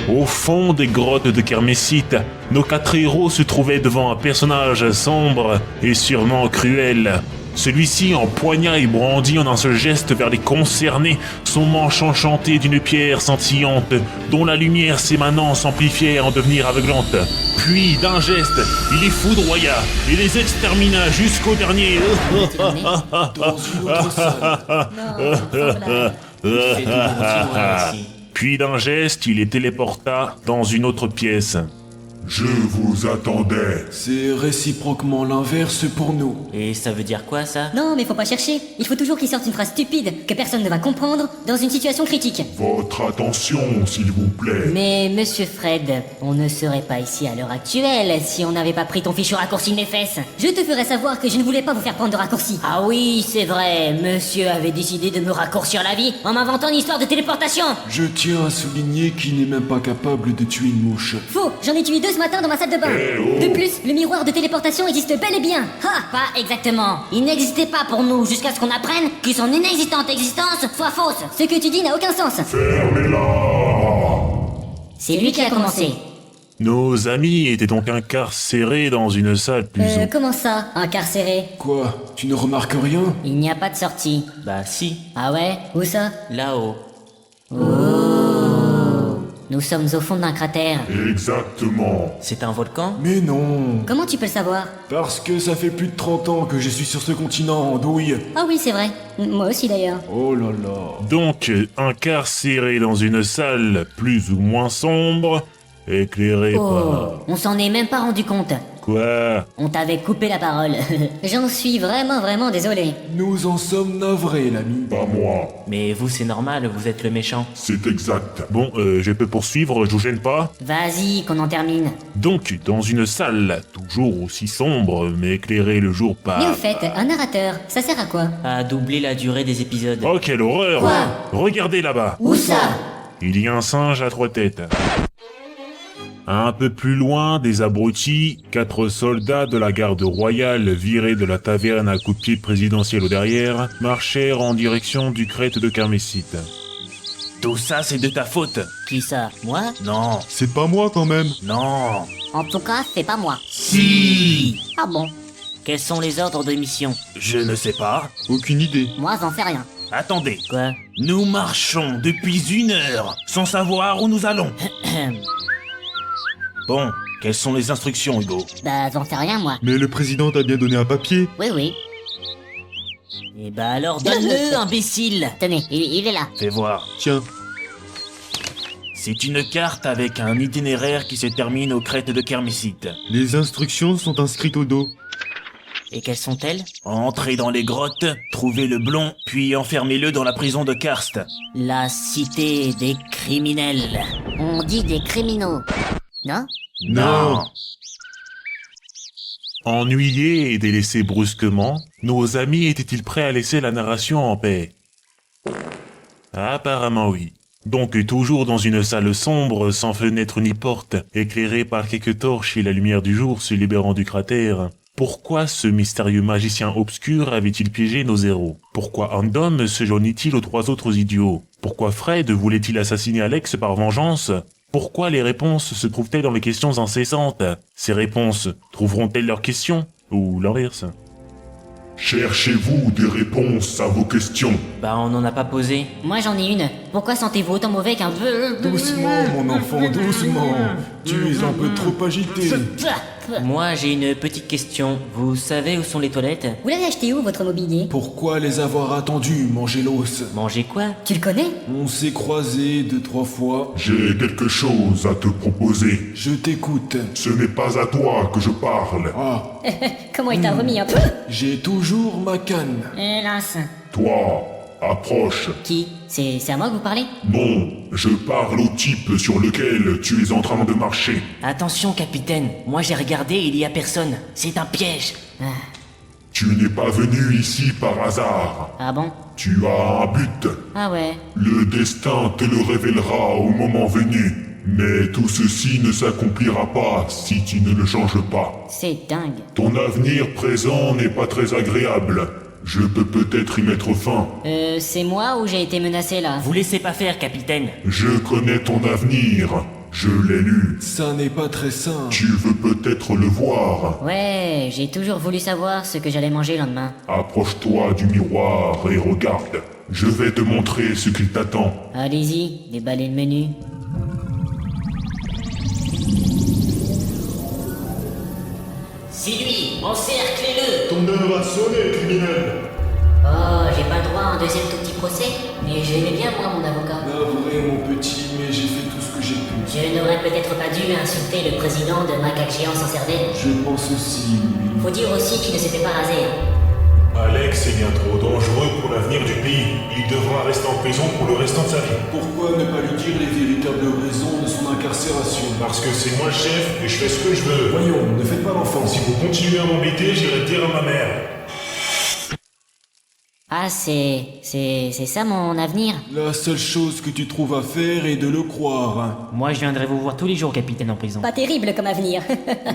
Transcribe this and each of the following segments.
Au fond des grottes de Kermessite, nos 4 héros se trouvaient devant un personnage sombre et sûrement cruel. Celui-ci empoigna et brandit en un seul geste vers les concernés son manche enchantée d'une pierre scintillante, dont la lumière s'émanant s'amplifiait en devenir aveuglante. Puis, d'un geste, il les foudroya et les extermina jusqu'au dernier. Dans une autre salle. Fais tout retirer ici. Puis, d'un geste, il les téléporta dans une autre pièce. Je vous attendais. C'est réciproquement l'inverse pour nous. Et ça veut dire quoi, ça? Non, mais faut pas chercher. Il faut toujours qu'il sorte une phrase stupide que personne ne va comprendre dans une situation critique. Votre attention, s'il vous plaît. Mais monsieur Fred, on ne serait pas ici à l'heure actuelle si on n'avait pas pris ton fichu raccourci de mes fesses. Je te ferai savoir que je ne voulais pas vous faire prendre de raccourci. Ah oui, c'est vrai, monsieur avait décidé de me raccourcir la vie en m'inventant une histoire de téléportation. Je tiens à souligner qu'il n'est même pas capable de tuer une mouche. Faux, j'en ai tué 2 ce matin dans ma salle de bain. De plus, le miroir de téléportation existe bel et bien. Ha, pas exactement. Il n'existait pas pour nous jusqu'à ce qu'on apprenne que son inexistante existence soit fausse. Ce que tu dis n'a aucun sens. Fermez-la. C'est lui qui a commencé. Nos amis étaient donc incarcérés dans une salle plus... Comment ça, incarcéré? Quoi? Tu ne remarques rien? Il n'y a pas de sortie. Bah si, Ah ouais? Où ça? là-haut. Nous sommes au fond d'un cratère. Exactement. C'est un volcan? Mais non. Comment tu peux le savoir? Parce que ça fait plus de 30 ans que je suis sur ce continent, andouille. Ah oui, c'est vrai. Moi aussi d'ailleurs. Oh là là. Donc, incarcérés dans une salle plus ou moins sombre, éclairée par... On s'en est même pas rendu compte. Quoi? On t'avait coupé la parole. J'en suis vraiment désolé. Nous en sommes navrés, l'ami. Pas moi. Mais vous, c'est normal, vous êtes le méchant. C'est exact. Bon, je peux poursuivre, je vous gêne pas? Vas-y, qu'on en termine. Donc, dans une salle, toujours aussi sombre, mais éclairée le jour Mais par... au fait, un narrateur, ça sert à quoi? À doubler la durée des épisodes. Oh, quelle horreur! Quoi? Regardez là-bas! Où ça? Il y a un singe à 3 têtes. Un peu plus loin, des abrutis, 4 soldats de la garde royale virés de la taverne à coups de pied présidentiel au derrière, marchèrent en direction du crête de Kermessite. Tout ça, c'est de ta faute. Qui ça? Moi? Non, C'est pas moi quand même. non. En tout cas, c'est pas moi. Si. Ah bon? Quels sont les ordres de mission? Je ne sais pas. Aucune idée. Moi, j'en sais rien. Attendez. Quoi? Nous marchons depuis 1 heure, sans savoir où nous allons. Bon, quelles sont les instructions, Hugo? Bah, j'en sais rien, moi. Mais le président t'a bien donné un papier. Oui. Eh bah alors donne-le, imbécile. Tenez, il est là. Fais voir. Tiens, C'est une carte avec un itinéraire qui se termine aux crêtes de Kermessite. les instructions sont inscrites au dos. Et quelles sont-elles? Entrez dans les grottes, trouvez le blond, puis enfermez-le dans la prison de Karst. La cité des criminels. On dit des criminaux. Non? Non. Ennuyés et délaissés brusquement, nos amis étaient-ils prêts à laisser la narration en paix? Apparemment oui. Donc toujours dans une salle sombre, sans fenêtre ni porte, éclairée par quelques torches et la lumière du jour se libérant du cratère, pourquoi ce mystérieux magicien obscur avait-il piégé nos héros? Pourquoi Andom se joignit-il aux 3 autres idiots? Pourquoi Fred voulait-il assassiner Alex par vengeance? Pourquoi les réponses se trouvent-elles dans les questions incessantes? Ces réponses trouveront-elles leurs questions? Ou l'inverse? Cherchez-vous des réponses à vos questions. Bah on n'en a pas posé. Moi, j'en ai une. Pourquoi sentez-vous autant mauvais qu'un... Doucement, mon enfant, doucement. Tu es un peu trop agité. Moi j'ai une petite question. Vous savez où sont les toilettes? Vous l'avez acheté où, votre mobilier? Pourquoi les avoir attendus, Mangelos? Manger quoi? Tu le connais? On s'est croisés 2-3 fois. J'ai quelque chose à te proposer. Je t'écoute. Ce n'est pas à toi que je parle. Ah, Comment il t'a remis un peu? j'ai toujours ma canne. Hélas. Toi, approche. Qui? C'est à moi que vous parlez? Non, je parle au type sur lequel tu es en train de marcher. Attention capitaine, moi j'ai regardé, il y a personne. C'est un piège. Tu n'es pas venu ici par hasard. Ah bon? Tu as un but. Ah ouais. Le destin te le révélera au moment venu. Mais tout ceci ne s'accomplira pas si tu ne le changes pas. C'est dingue. Ton avenir présent n'est pas très agréable. Je peux peut-être y mettre fin. C'est moi ou j'ai été menacé là? Vous laissez pas faire capitaine. Je connais ton avenir. Je l'ai lu. Ça n'est pas très simple. Tu veux peut-être le voir. Ouais, j'ai toujours voulu savoir ce que j'allais manger le lendemain. Approche-toi du miroir et regarde. Je vais te montrer ce qu'il t'attend. Allez-y, déballez le menu. C'est lui, encerclez-le. Ton heure a sonné, criminel. Oh, j'ai pas le droit à un deuxième tout petit procès, mais je l'aimais bien moi, mon avocat. Navré, mon petit, mais j'ai fait tout ce que j'ai pu. Je n'aurais peut-être pas dû insulter le président de Macaque Géant sans cervelle. Je pense aussi, oui. Faut dire aussi qu'il ne s'était pas rasé. Alex est bien trop dangereux pour l'avenir du pays. Il devra rester en prison pour le restant de sa vie. Pourquoi ne pas lui dire les véritables raisons de son incarcération? Parce que c'est moi le chef et je fais ce que je veux. Voyons, ne faites pas l'enfant. Si vous continuez à m'embêter, j'irai le dire à ma mère. Ah, c'est ça mon avenir? La seule chose que tu trouves à faire est de le croire. Moi, je viendrai vous voir tous les jours, capitaine en prison. Pas terrible comme avenir.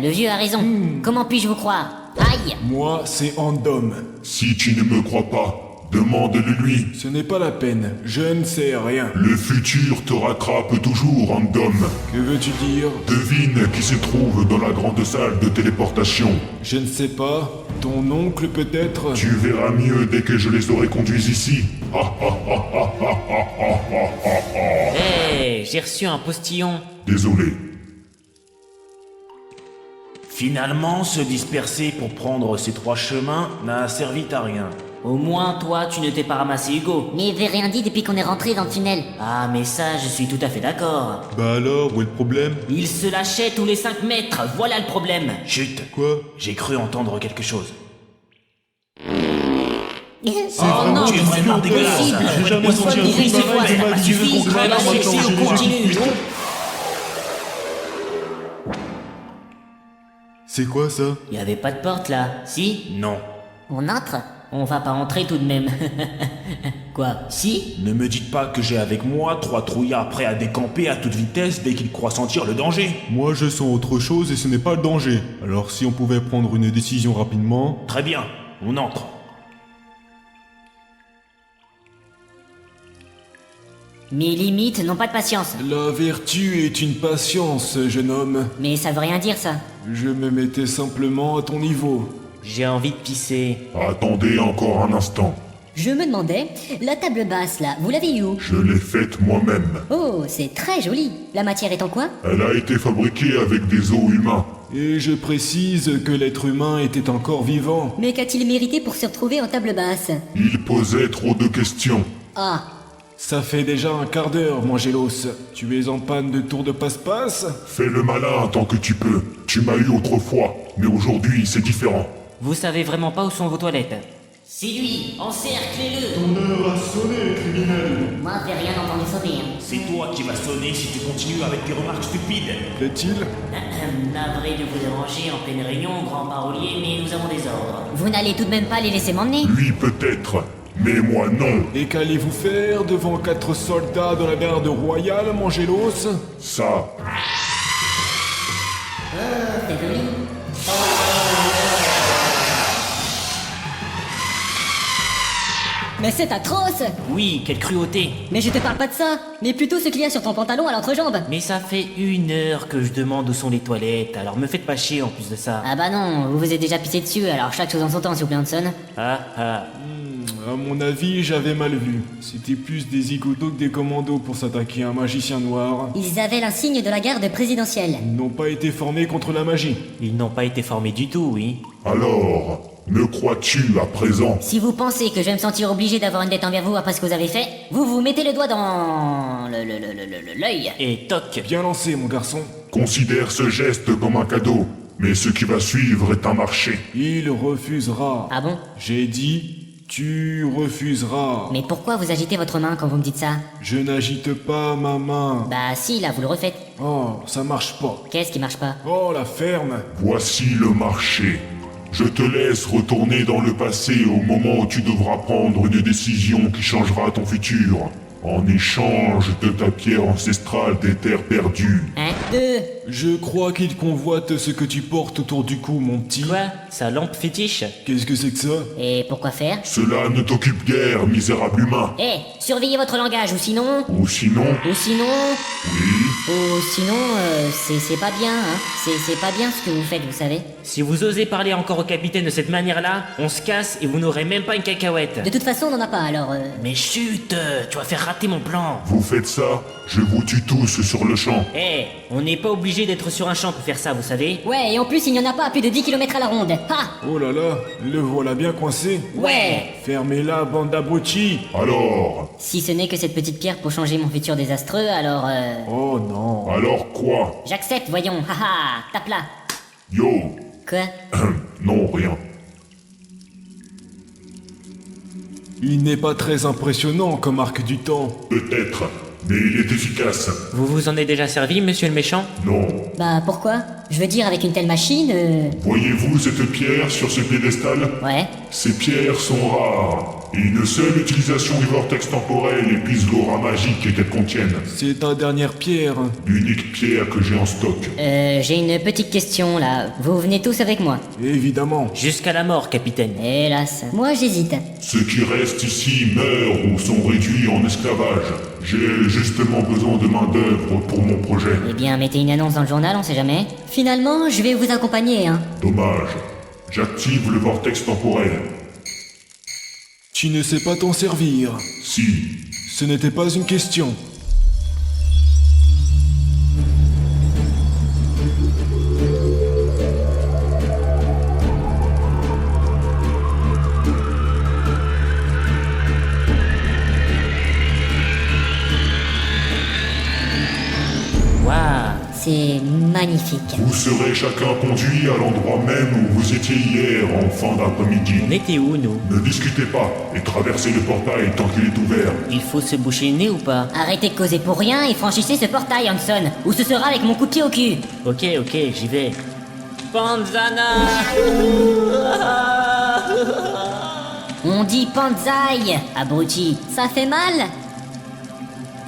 Le vieux a raison. Comment puis-je vous croire? Aïe! Moi, c'est Andom. Si tu ne me crois pas, demande-le-lui. Ce n'est pas la peine, je ne sais rien. Le futur te rattrape toujours, Andom. Que veux-tu dire? Devine qui se trouve dans la grande salle de téléportation. Je ne sais pas. Ton oncle peut-être? Tu verras mieux dès que je les aurai conduits ici. Hé, j'ai reçu un postillon. Désolé. Finalement, se disperser pour prendre ces 3 chemins n'a servi à rien. Au moins, toi, tu ne t'es pas ramassé Hugo. Mais il avait rien dit depuis qu'on est rentré dans le tunnel. Ah, mais ça, je suis tout à fait d'accord. Bah alors, où est le problème? Il se lâchait tous les 5 mètres, voilà le problème. Chut, Quoi? j'ai cru entendre quelque chose. Oh non, tu es vraiment dégueulasse. J'ai jamais senti un truc C'est quoi, pareil de c'est ma pas vie. suffit, Je comprends allez, pas si maintenant, on j'ai continue. les- C'est quoi ça? Il y avait pas de porte là, si? Non. On entre? On va pas entrer tout de même. Quoi? Si? Ne me dites pas que j'ai avec moi 3 trouillards prêts à décamper à toute vitesse dès qu'ils croient sentir le danger. Moi je sens autre chose et ce n'est pas le danger. Alors si on pouvait prendre une décision rapidement... Très bien, on entre. Mes limites n'ont pas de patience. La vertu est une patience, jeune homme. Mais ça veut rien dire ça. Je me mettais simplement à ton niveau. J'ai envie de pisser. Attendez encore un instant. Je me demandais, la table basse là, vous l'avez eu où? Je l'ai faite moi-même. Oh, c'est très joli. La matière est en quoi? Elle a été fabriquée avec des os humains. Et je précise que l'être humain était encore vivant. Mais qu'a-t-il mérité pour se retrouver en table basse? Il posait trop de questions. Ah, Ça fait déjà un quart d'heure, Mangelos. Tu es en panne de tour de passe-passe? Fais le malin tant que tu peux. Tu m'as eu autrefois, mais aujourd'hui c'est différent. Vous savez vraiment pas où sont vos toilettes? c'est lui, encerclez-le. Ton heure a sonné, criminel. Moi, j'ai rien entendu sonner. C'est toi qui vas sonner si tu continues avec tes remarques stupides. Plaît-il? Navré de vous déranger en pleine réunion, grand parolier, mais nous avons des ordres. Vous n'allez tout de même pas les laisser m'emmener? Lui peut-être, mais moi non. Et qu'allez-vous faire devant 4 soldats de la garde royale, Mangelos? Ça, C'est joli. Mais c'est atroce! Oui, quelle cruauté. Mais je te parle pas de ça, mais plutôt ce qu'il y a sur ton pantalon à l'entrejambe. Mais ça fait 1 heure que je demande où sont les toilettes, alors me faites pas chier en plus de ça. Ah bah non, vous vous êtes déjà pissé dessus, alors chaque chose en son temps, s'il vous plaît, Hanson. Ah ah. À mon avis, j'avais mal vu. C'était plus des zigotos que des commandos pour s'attaquer à un magicien noir. Ils avaient l'insigne de la garde présidentielle. Ils n'ont pas été formés contre la magie. Ils n'ont pas été formés du tout, oui. alors, me crois-tu à présent? Si vous pensez que je vais me sentir obligé d'avoir une dette envers vous après ce que vous avez fait, vous vous mettez le doigt dans... l'œil. Et toc. Bien lancé, mon garçon. Considère ce geste comme un cadeau, mais ce qui va suivre est un marché. Il refusera. Ah bon? J'ai dit, tu refuseras. Mais pourquoi vous agitez votre main quand vous me dites ça? Je n'agite pas ma main. Bah si, là, vous le refaites. Oh, ça marche pas. Qu'est-ce qui marche pas? Oh, la ferme. Voici le marché. Je te laisse retourner dans le passé au moment où tu devras prendre une décision qui changera ton futur. en échange de ta pierre ancestrale des terres perdues. Un, deux. Je crois qu'il convoite ce que tu portes autour du cou, mon petit. Quoi? Sa lampe fétiche? Qu'est-ce que c'est que ça? Et pourquoi faire? Cela ne t'occupe guère, misérable humain. Eh, surveillez votre langage, ou sinon... Ou sinon, Ou sinon... oui, Ou sinon, c'est pas bien, hein. C'est pas bien ce que vous faites, vous savez. Si vous osez parler encore au capitaine de cette manière-là, on se casse et vous n'aurez même pas une cacahuète. De toute façon, on n'en a pas, alors... Mais chut, tu vas faire rater mon plan. vous faites ça, je vous tue tous sur le champ. Eh, on n'est pas obligé d'être sur un champ pour faire ça, vous savez. Ouais, et en plus, il n'y en a pas à plus de 10 km à la ronde. Ha! Oh là là, le voilà bien coincé. Ouais! Fermez-la, bande d'abrutis. Alors, Si ce n'est que cette petite pierre pour changer mon futur désastreux, alors Oh non. alors quoi? J'accepte, voyons, haha, tape là. Yo, Quoi? non, rien. Il n'est pas très impressionnant comme arc du temps. Peut-être, mais il est efficace. Vous vous en êtes déjà servi, monsieur le méchant? Non. Bah pourquoi? Je veux dire, avec une telle machine, Voyez-vous cette pierre sur ce piédestal? Ouais. Ces pierres sont rares, et une seule utilisation du vortex temporel épuise l'aura magique qu'elles contiennent. C'est ta dernière pierre. L'unique pierre que j'ai en stock. J'ai une petite question, là. Vous venez tous avec moi? Évidemment. Jusqu'à la mort, capitaine. Hélas. Moi, j'hésite. Ceux qui restent ici meurent ou sont réduits en esclavage. J'ai justement besoin de main-d'œuvre pour mon projet. Eh bien, mettez une annonce dans le journal, on sait jamais. Finalement, je vais vous accompagner, hein. Dommage. J'active le vortex temporel. Tu ne sais pas t'en servir. Si. Ce n'était pas une question. Waouh. C'est magnifique. Vous serez chacun conduit à l'endroit même où vous étiez hier en fin d'après-midi. On était où, nous? Ne discutez pas et traversez le portail tant qu'il est ouvert. Il faut se boucher le nez ou pas? Arrêtez de causer pour rien et franchissez ce portail, Hanson, ou ce sera avec mon coup de pied au cul. Ok, j'y vais. Panzana! On dit Panzai, abruti. Ça fait mal?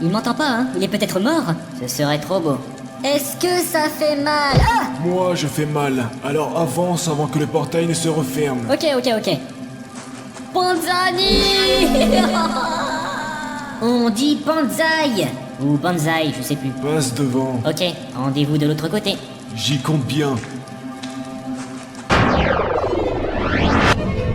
Il m'entend pas, hein? Il est peut-être mort? Ce serait trop beau. Est-ce que ça fait mal? Ah! Moi, je fais mal. Alors avance avant que le portail ne se referme. Ok. Panzani! On dit Panzai! Ou Banzai, je sais plus. Passe devant. Ok, rendez-vous de l'autre côté. J'y compte bien.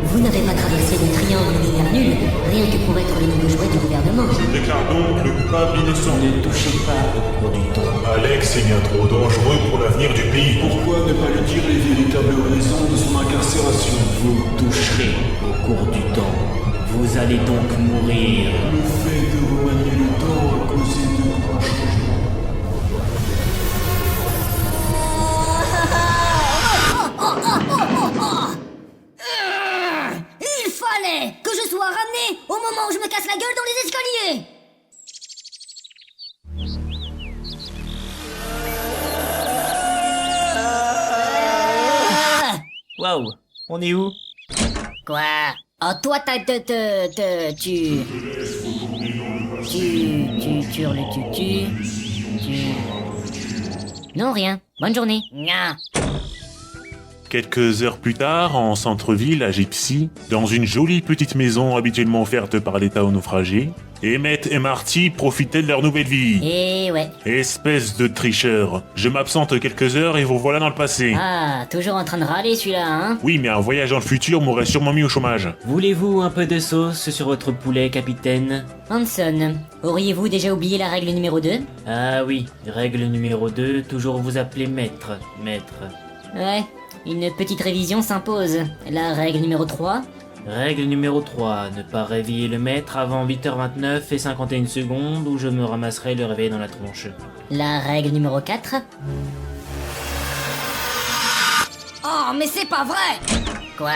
Vous n'avez pas traversé le triangle lunaire nul, rien que pour être le nouveau jouet du gouvernement. Je déclare donc le coupable innocent. Ne touchez pas au cours du temps. Alex est bien trop dangereux pour l'avenir du pays. Pourquoi ne pas lui dire les véritables raisons de son incarcération? Vous toucherez au cours du temps. Vous allez donc mourir. Le fait de remanier le temps a causé de grands changements. Il fallait que je sois ramené au moment où je me casse la gueule dans les escaliers! Waouh. On est où? Quoi? Oh, toi, Non, rien. Bonne journée. Nya. Quelques heures plus tard, en centre-ville, à Gypsy, dans une jolie petite maison habituellement offerte par l'État aux naufragés, Emmett et Marty profitaient de leur nouvelle vie. Eh ouais. Espèce de tricheur. Je m'absente quelques heures et vous voilà dans le passé. Ah, toujours en train de râler celui-là, hein? Oui, mais un voyage dans le futur m'aurait sûrement mis au chômage. Voulez-vous un peu de sauce sur votre poulet, capitaine? Hanson, auriez-vous déjà oublié la règle numéro 2? Ah oui, règle numéro 2, toujours vous appeler maître. Ouais, une petite révision s'impose. La règle numéro 3? Règle numéro 3, ne pas réveiller le maître avant 8h29 et 51 secondes ou je me ramasserai le réveil dans la tronche. La règle numéro 4? Oh, mais c'est pas vrai! Quoi?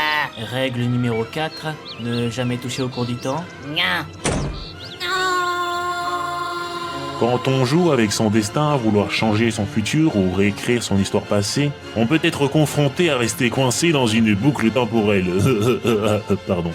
Règle numéro 4, ne jamais toucher au cours du temps. Nya. Quand on joue avec son destin à vouloir changer son futur ou réécrire son histoire passée, on peut être confronté à rester coincé dans une boucle temporelle. Pardon.